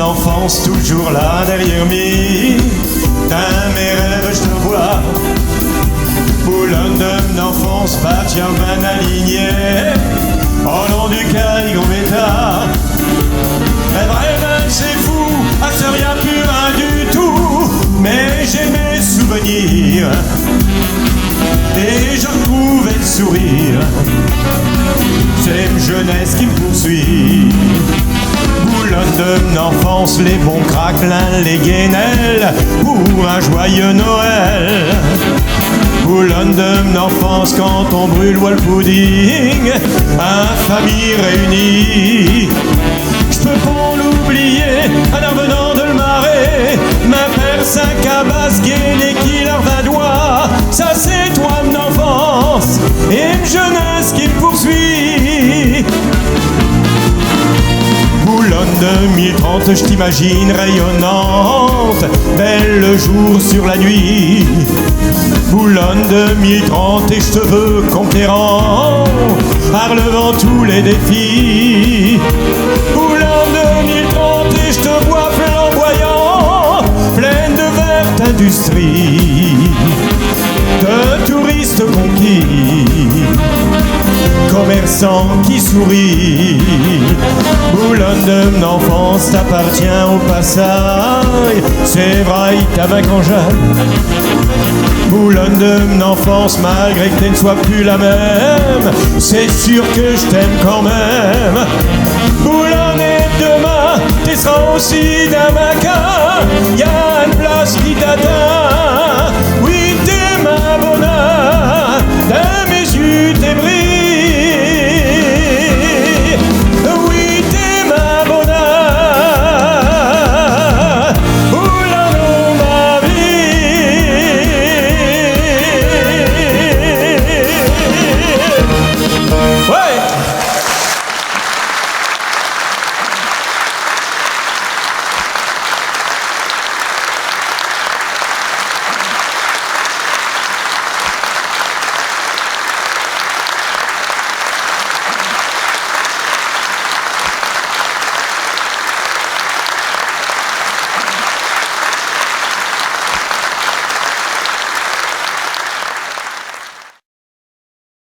enfance, toujours là derrière moi. Dans mes rêves, je te vois. Boulogne de mon enfance, bâtir bien aligné. Au long du caille, gros bêta. Mais vraiment, c'est fou, à ce rien plus rien du tout. Mais j'ai mes souvenirs. Et je retrouvais le sourire. C'est une jeunesse qui me poursuit. Boulogne de mon enfance, les bons craquelins, les guénelles, pour un joyeux Noël. Boulogne de mon enfance, quand on brûle le pudding, un famille réunie. Je peux pas l'oublier, en revenant de le marais, ma père sa cabasse gaine et qui leur va doigt. Ça c'est toi mon enfance, et une jeunesse qui me poursuit. Boulogne 2030, je t'imagine rayonnante, belle le jour sur la nuit. Boulogne 2030 et je te veux conquérant, par relevant tous les défis. Boulogne 2030 et je te vois flamboyant, pleine de verte industrie, de touristes conquis, commerçants qui sourient. Boulogne de mon enfance t'appartient au passage, c'est vrai ta main quand j'aime. Boulogne de mon enfance, malgré que tu ne sois plus la même, c'est sûr que je t'aime quand même. Boulogne et demain, tu seras aussi d'un maquin, y a une place qui t'attend.